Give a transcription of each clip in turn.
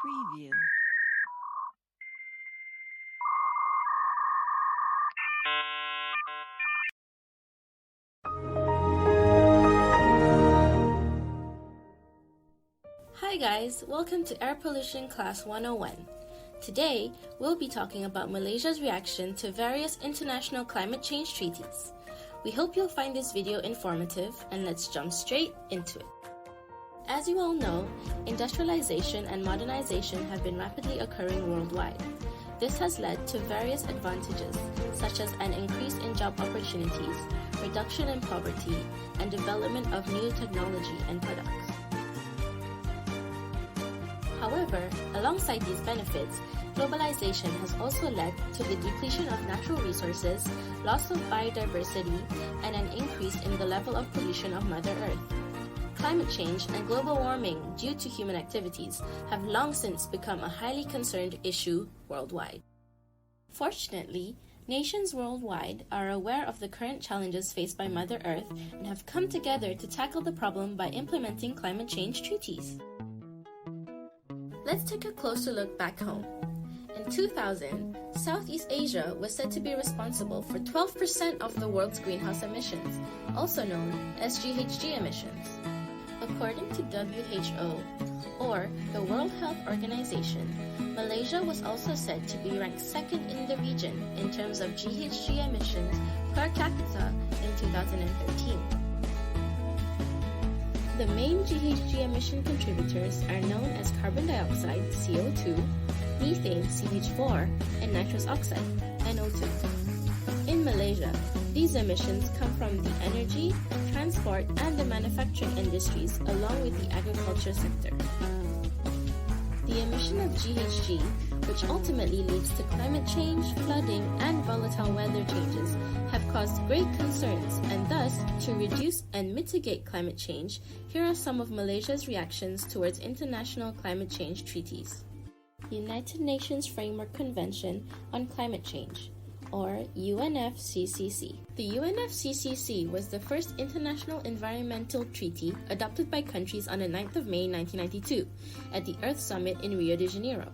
Preview. Hi guys, welcome to Air Pollution Class 101. Today, we'll be talking about Malaysia's reaction to various international climate change treaties. We hope you'll find this video informative, and let's jump straight into it. As you all know, industrialization and modernization have been rapidly occurring worldwide. This has led to various advantages, such as an increase in job opportunities, reduction in poverty, and development of new technology and products. However, alongside these benefits, globalization has also led to the depletion of natural resources, loss of biodiversity, and an increase in the level of pollution of Mother Earth. Climate change and global warming due to human activities have long since become a highly concerned issue worldwide. Fortunately, nations worldwide are aware of the current challenges faced by Mother Earth and have come together to tackle the problem by implementing climate change treaties. Let's take a closer look back home. In 2000, Southeast Asia was said to be responsible for 12% of the world's greenhouse emissions, also known as GHG emissions. According to WHO, or the World Health Organization, Malaysia was also said to be ranked second in the region in terms of GHG emissions per capita in 2013. The main GHG emission contributors are known as carbon dioxide, CO2, methane, CH4, and nitrous oxide, NO2. In Malaysia, these emissions come from the energy, transport, and the manufacturing industries, along with the agriculture sector. The emission of GHG, which ultimately leads to climate change, flooding, and volatile weather changes, have caused great concerns, and thus, to reduce and mitigate climate change, here are some of Malaysia's reactions towards international climate change treaties. United Nations Framework Convention on Climate Change, or UNFCCC. The UNFCCC was the first international environmental treaty adopted by countries on the 9th of May 1992 at the Earth Summit in Rio de Janeiro.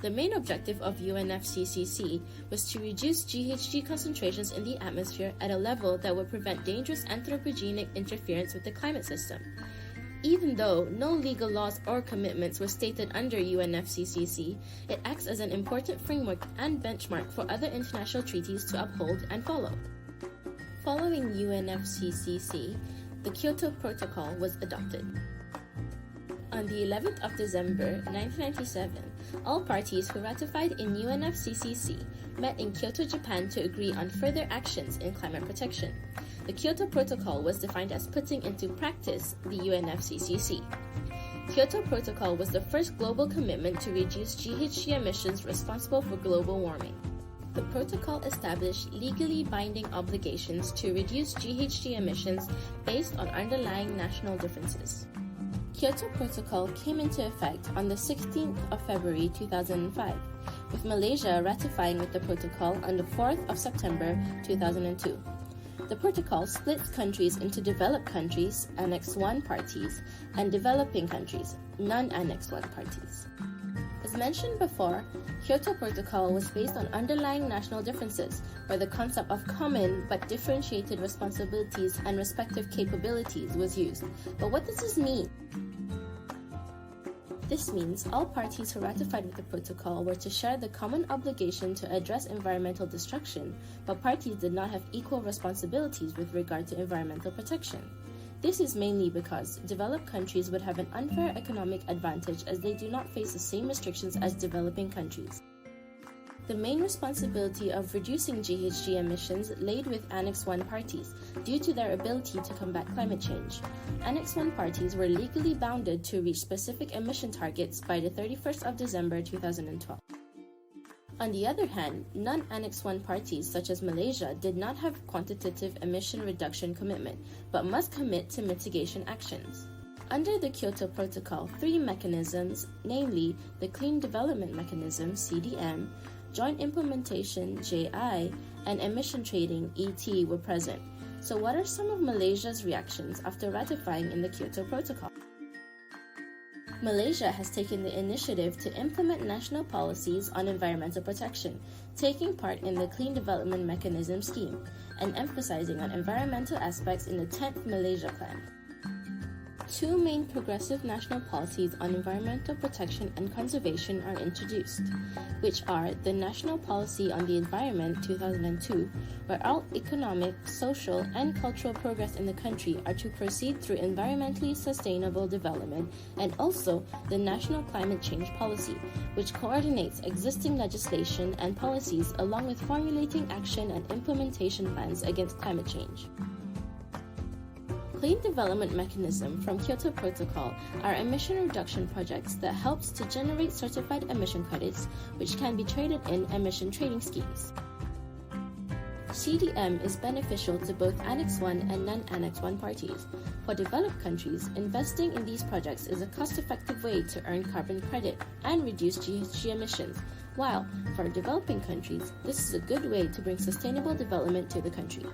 The main objective of UNFCCC was to reduce GHG concentrations in the atmosphere at a level that would prevent dangerous anthropogenic interference with the climate system. Even though no legal laws or commitments were stated under UNFCCC, it acts as an important framework and benchmark for other international treaties to uphold and follow. Following UNFCCC, the Kyoto Protocol was adopted. On the 11th of December 1997, all parties who ratified in UNFCCC met in Kyoto, Japan to agree on further actions in climate protection. The Kyoto Protocol was defined as putting into practice the UNFCCC. Kyoto Protocol was the first global commitment to reduce GHG emissions responsible for global warming. The protocol established legally binding obligations to reduce GHG emissions based on underlying national differences. Kyoto Protocol came into effect on the 16th of February 2005, with Malaysia ratifying with the protocol on the 4th of September 2002. The protocol splits countries into developed countries, Annex 1 parties, and developing countries, non-Annex 1 parties. As mentioned before, Kyoto Protocol was based on underlying national differences, where the concept of common but differentiated responsibilities and respective capabilities was used. But what does this mean? This means all parties who ratified with the protocol were to share the common obligation to address environmental destruction, but parties did not have equal responsibilities with regard to environmental protection. This is mainly because developed countries would have an unfair economic advantage as they do not face the same restrictions as developing countries. The main responsibility of reducing GHG emissions laid with Annex 1 parties due to their ability to combat climate change. Annex 1 parties were legally bounded to reach specific emission targets by the 31st of December 2012. On the other hand, non-Annex 1 parties such as Malaysia did not have quantitative emission reduction commitment, but must commit to mitigation actions. Under the Kyoto Protocol, three mechanisms, namely the Clean Development Mechanism (CDM), Joint Implementation (JI), and Emission Trading (ET) were present. So what are some of Malaysia's reactions after ratifying in the Kyoto Protocol? Malaysia has taken the initiative to implement national policies on environmental protection, taking part in the Clean Development Mechanism scheme, and emphasizing on environmental aspects in the 10th Malaysia Plan. Two main progressive national policies on environmental protection and conservation are introduced, which are the National Policy on the Environment 2002, where all economic, social, and cultural progress in the country are to proceed through environmentally sustainable development, and also the National Climate Change Policy, which coordinates existing legislation and policies along with formulating action and implementation plans against climate change. Clean Development Mechanism from Kyoto Protocol are emission reduction projects that helps to generate certified emission credits, which can be traded in emission trading schemes. CDM is beneficial to both Annex 1 and non-Annex 1 parties. For developed countries, investing in these projects is a cost-effective way to earn carbon credit and reduce GHG emissions, while for developing countries, this is a good way to bring sustainable development to the country.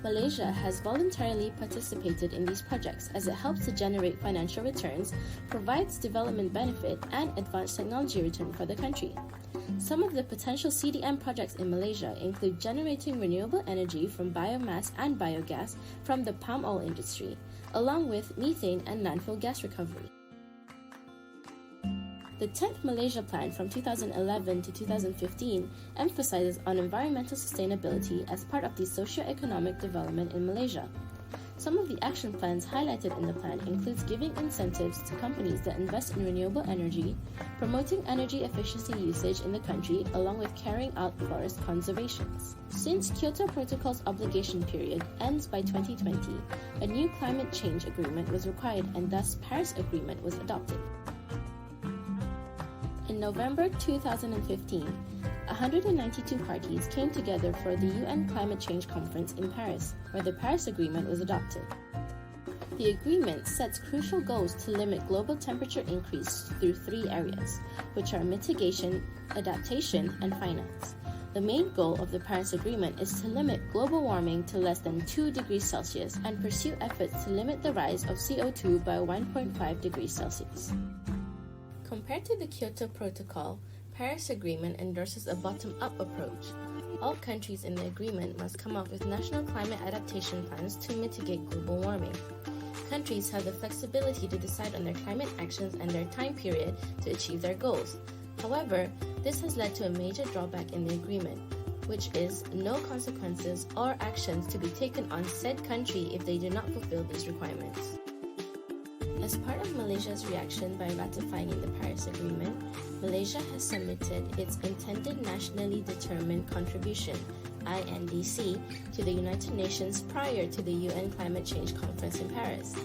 Malaysia has voluntarily participated in these projects as it helps to generate financial returns, provides development benefit, and advanced technology return for the country. Some of the potential CDM projects in Malaysia include generating renewable energy from biomass and biogas from the palm oil industry, along with methane and landfill gas recovery. The 10th Malaysia Plan from 2011 to 2015 emphasizes on environmental sustainability as part of the socio-economic development in Malaysia. Some of the action plans highlighted in the plan includes giving incentives to companies that invest in renewable energy, promoting energy efficiency usage in the country, along with carrying out forest conservation. Since Kyoto Protocol's obligation period ends by 2020, a new climate change agreement was required and thus Paris Agreement was adopted. In November 2015, 192 parties came together for the UN Climate Change Conference in Paris, where the Paris Agreement was adopted. The agreement sets crucial goals to limit global temperature increase through three areas, which are mitigation, adaptation, and finance. The main goal of the Paris Agreement is to limit global warming to less than 2 degrees Celsius and pursue efforts to limit the rise of CO2 by 1.5 degrees Celsius. Compared to the Kyoto Protocol, Paris Agreement endorses a bottom-up approach. All countries in the agreement must come up with national climate adaptation plans to mitigate global warming. Countries have the flexibility to decide on their climate actions and their time period to achieve their goals. However, this has led to a major drawback in the agreement, which is no consequences or actions to be taken on said country if they do not fulfill these requirements. As part of Malaysia's reaction by ratifying in the Paris Agreement, Malaysia has submitted its intended nationally determined contribution, INDC, to the United Nations prior to the UN Climate Change Conference in Paris.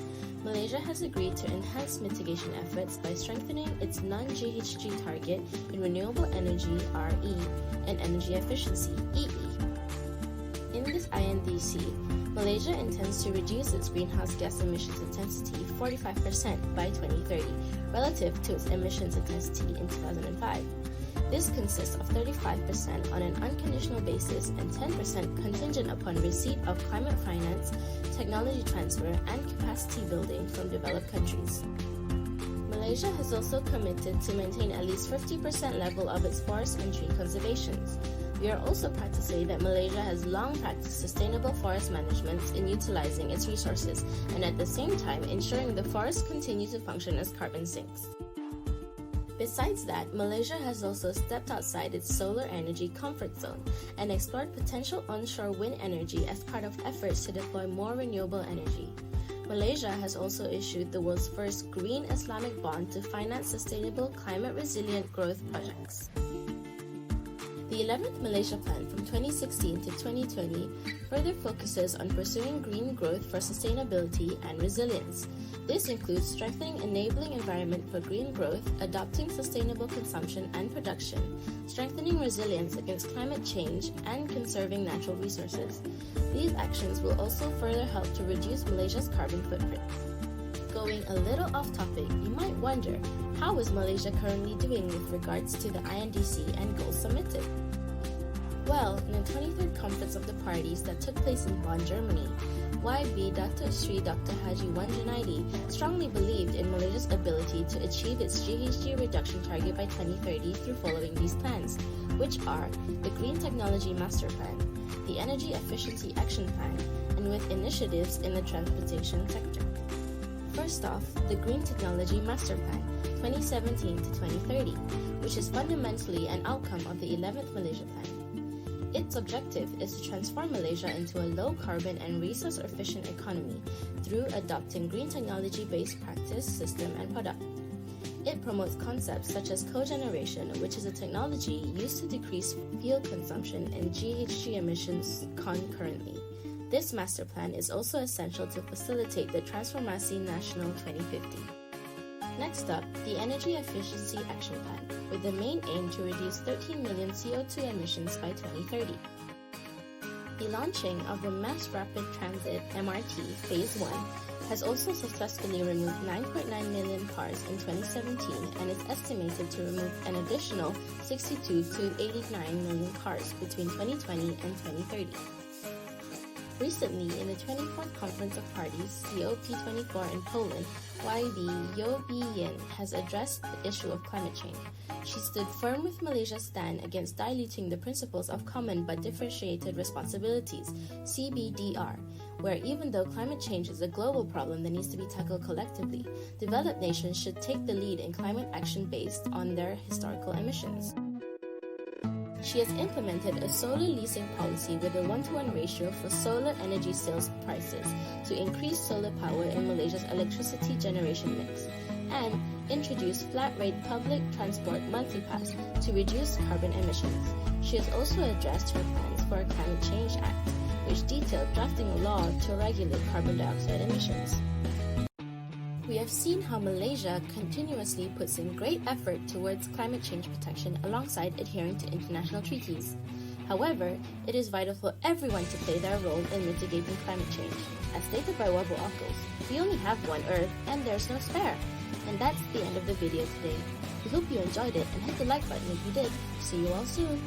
Malaysia has agreed to enhance mitigation efforts by strengthening its non-GHG target in renewable energy, RE, and energy efficiency, EE. In this INDC, Malaysia intends to reduce its greenhouse gas emissions intensity 45% by 2030 relative to its emissions intensity in 2005. This consists of 35% on an unconditional basis and 10% contingent upon receipt of climate finance, technology transfer, and capacity building from developed countries. Malaysia has also committed to maintain at least 50% level of its forest and tree conservations. We are also proud to say that Malaysia has long practiced sustainable forest management in utilizing its resources and at the same time ensuring the forests continue to function as carbon sinks. Besides that, Malaysia has also stepped outside its solar energy comfort zone and explored potential onshore wind energy as part of efforts to deploy more renewable energy. Malaysia has also issued the world's first green Islamic bond to finance sustainable climate-resilient growth projects. The 11th Malaysia Plan from 2016 to 2020 further focuses on pursuing green growth for sustainability and resilience. This includes strengthening enabling environment for green growth, adopting sustainable consumption and production, strengthening resilience against climate change, and conserving natural resources. These actions will also further help to reduce Malaysia's carbon footprint. Going a little off topic, you might wonder, how is Malaysia currently doing with regards to the INDC and goals submitted? Well, in the 23rd Conference of the Parties that took place in Bonn, Germany, YB Datuk Sri Dr. Haji Wan Junaidi strongly believed in Malaysia's ability to achieve its GHG reduction target by 2030 through following these plans, which are the Green Technology Master Plan, the Energy Efficiency Action Plan, and with initiatives in the transportation sector. First off, the Green Technology Master Plan 2017 to 2030, which is fundamentally an outcome of the 11th Malaysia Plan. Its objective is to transform Malaysia into a low-carbon and resource-efficient economy through adopting green technology-based practice, system, and product. It promotes concepts such as cogeneration, which is a technology used to decrease fuel consumption and GHG emissions concurrently. This master plan is also essential to facilitate the Transformasi Nasional 2050. Next up, the Energy Efficiency Action Plan, with the main aim to reduce 13 million CO2 emissions by 2030. The launching of the Mass Rapid Transit MRT Phase 1 has also successfully removed 9.9 million cars in 2017 and is estimated to remove an additional 62 to 89 million cars between 2020 and 2030. Recently, in the 24th Conference of Parties, COP24 in Poland, YB Yobiyin has addressed the issue of climate change. She stood firm with Malaysia's stand against diluting the principles of common but differentiated responsibilities, CBDR, where even though climate change is a global problem that needs to be tackled collectively, developed nations should take the lead in climate action based on their historical emissions. She has implemented a solar leasing policy with a 1-to-1 ratio for solar energy sales prices to increase solar power in Malaysia's electricity generation mix, and introduced flat-rate public transport monthly pass to reduce carbon emissions. She has also addressed her plans for a Climate Change Act, which detailed drafting a law to regulate carbon dioxide emissions. We have seen how Malaysia continuously puts in great effort towards climate change protection alongside adhering to international treaties. However, it is vital for everyone to play their role in mitigating climate change. As stated by Wabble Uncles, we only have one Earth and there's no spare. And that's the end of the video today. We hope you enjoyed it and hit the like button if you did. See you all soon!